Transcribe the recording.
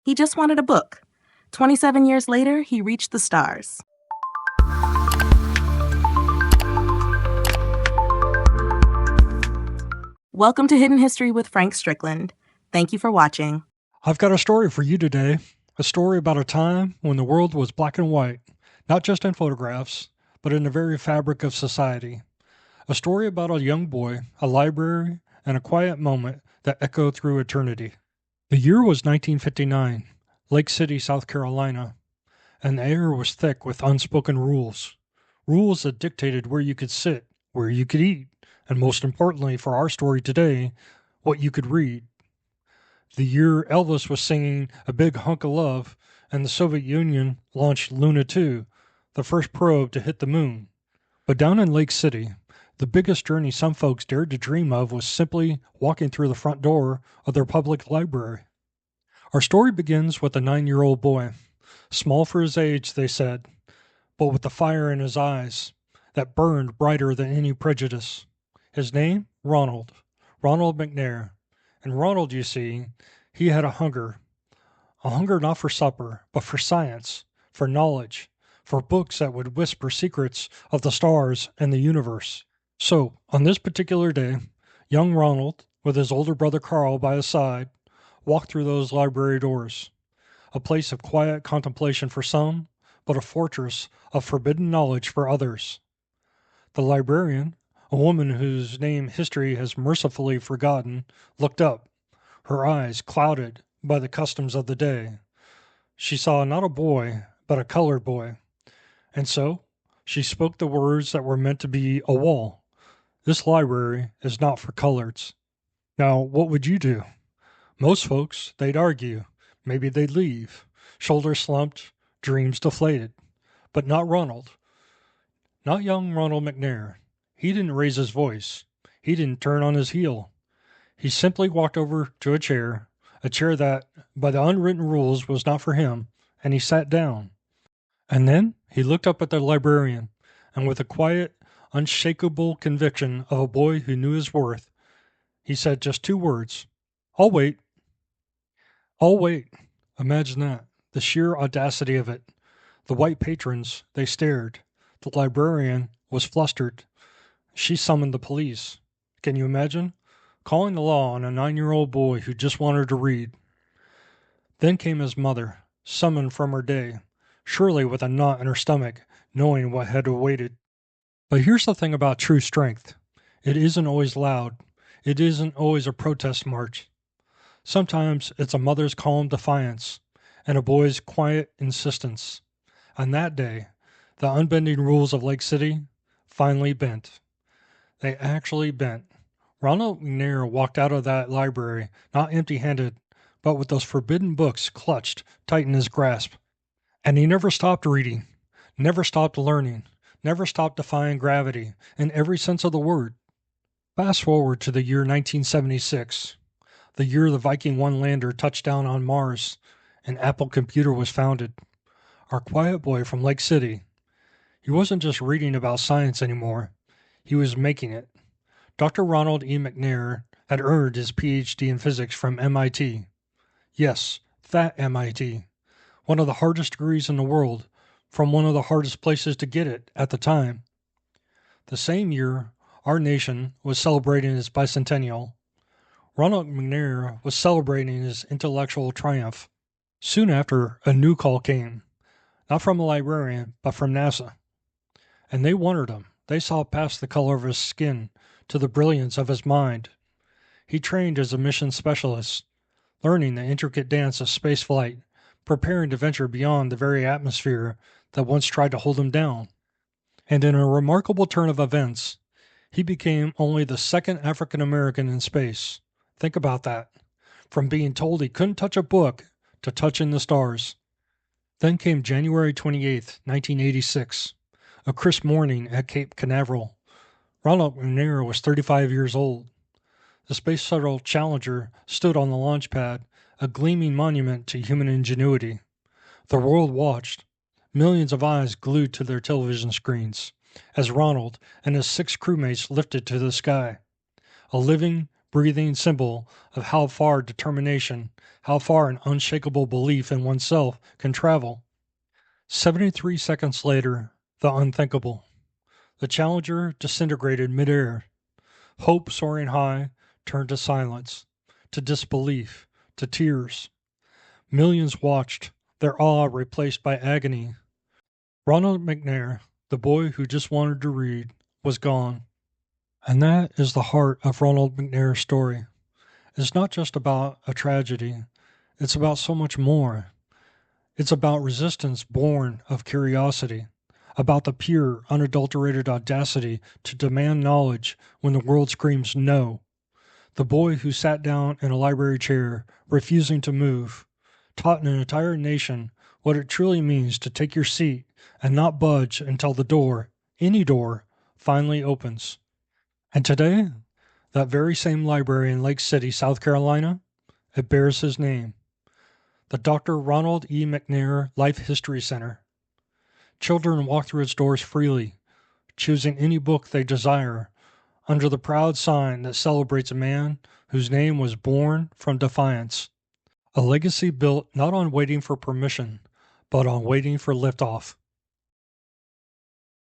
He just wanted a book. 27 years later, he reached the stars. Welcome to Hidden History with Frank Strickland. Thank you for watching. I've got a story for you today. A story about a time when the world was black and white, not just in photographs, but in the very fabric of society. A story about a young boy, a library, and a quiet moment that echoed through eternity. The year was 1959, Lake City, South Carolina, and the air was thick with unspoken rules. Rules that dictated where you could sit, where you could eat, and most importantly for our story today, what you could read. The year Elvis was singing A Big Hunk of Love and the Soviet Union launched Luna 2, the first probe to hit the moon. But down in Lake City, the biggest journey some folks dared to dream of was simply walking through the front door of their public library. Our story begins with a 9-year-old boy, small for his age, they said, but with the fire in his eyes that burned brighter than any prejudice. His name? Ronald McNair. And Ronald, you see, he had a hunger not for supper, but for science, for knowledge, for books that would whisper secrets of the stars and the universe. So, on this particular day, young Ronald, with his older brother Carl by his side, walked through those library doors, a place of quiet contemplation for some, but a fortress of forbidden knowledge for others. The librarian, a woman whose name history has mercifully forgotten, looked up, her eyes clouded by the customs of the day. She saw not a boy, but a colored boy. And so, she spoke the words that were meant to be a wall. This library is not for coloreds. Now, what would you do? Most folks, they'd argue. Maybe they'd leave. Shoulders slumped, dreams deflated. But not Ronald. Not young Ronald McNair. He didn't raise his voice. He didn't turn on his heel. He simply walked over to a chair that, by the unwritten rules, was not for him, and he sat down. And then he looked up at the librarian, and with a quiet, unshakable conviction of a boy who knew his worth, he said just 2 words, "I'll wait." I'll wait. Imagine that. The sheer audacity of it. The white patrons, they stared. The librarian was flustered. She summoned the police. Can you imagine? Calling the law on a 9-year-old boy who just wanted to read. Then came his mother, summoned from her day, surely with a knot in her stomach, knowing what had awaited. But here's the thing about true strength. It isn't always loud. It isn't always a protest march. Sometimes it's a mother's calm defiance and a boy's quiet insistence. On that day, the unbending rules of Lake City finally bent. They actually bent. Ronald McNair walked out of that library not empty-handed, but with those forbidden books clutched tight in his grasp. And he never stopped reading, never stopped learning, never stopped defying gravity in every sense of the word. Fast forward to the year 1976. The year the Viking 1 lander touched down on Mars and Apple Computer was founded. Our quiet boy from Lake City. He wasn't just reading about science anymore. He was making it. Dr. Ronald E. McNair had earned his Ph.D. in physics from MIT. Yes, that MIT. One of the hardest degrees in the world, from one of the hardest places to get it at the time. The same year, our nation was celebrating its bicentennial. Ronald McNair was celebrating his intellectual triumph. Soon after, a new call came, not from a librarian, but from NASA. And they wondered him. They saw past the color of his skin to the brilliance of his mind. He trained as a mission specialist, learning the intricate dance of space flight, preparing to venture beyond the very atmosphere that once tried to hold him down. And in a remarkable turn of events, he became only the 2nd African American in space. Think about that. From being told he couldn't touch a book to touching the stars. Then came January 28th, 1986, a crisp morning at Cape Canaveral. Ronald McNair was 35 years old. The Space Shuttle Challenger stood on the launch pad, a gleaming monument to human ingenuity. The world watched, millions of eyes glued to their television screens, as Ronald and his 6 crewmates lifted to the sky. A living, breathing symbol of how far determination, how far an unshakable belief in oneself can travel. 73 seconds later, the unthinkable. The Challenger disintegrated midair. Hope soaring high turned to silence, to disbelief, to tears. Millions watched, their awe replaced by agony. Ronald McNair, the boy who just wanted to read, was gone. And that is the heart of Ronald McNair's story. It's not just about a tragedy, it's about so much more. It's about resistance born of curiosity, about the pure, unadulterated audacity to demand knowledge when the world screams no. The boy who sat down in a library chair, refusing to move, taught an entire nation what it truly means to take your seat and not budge until the door, any door, finally opens. And today, that very same library in Lake City, South Carolina, it bears his name. The Dr. Ronald E. McNair Life History Center. Children walk through its doors freely, choosing any book they desire, under the proud sign that celebrates a man whose name was born from defiance. A legacy built not on waiting for permission, but on waiting for liftoff.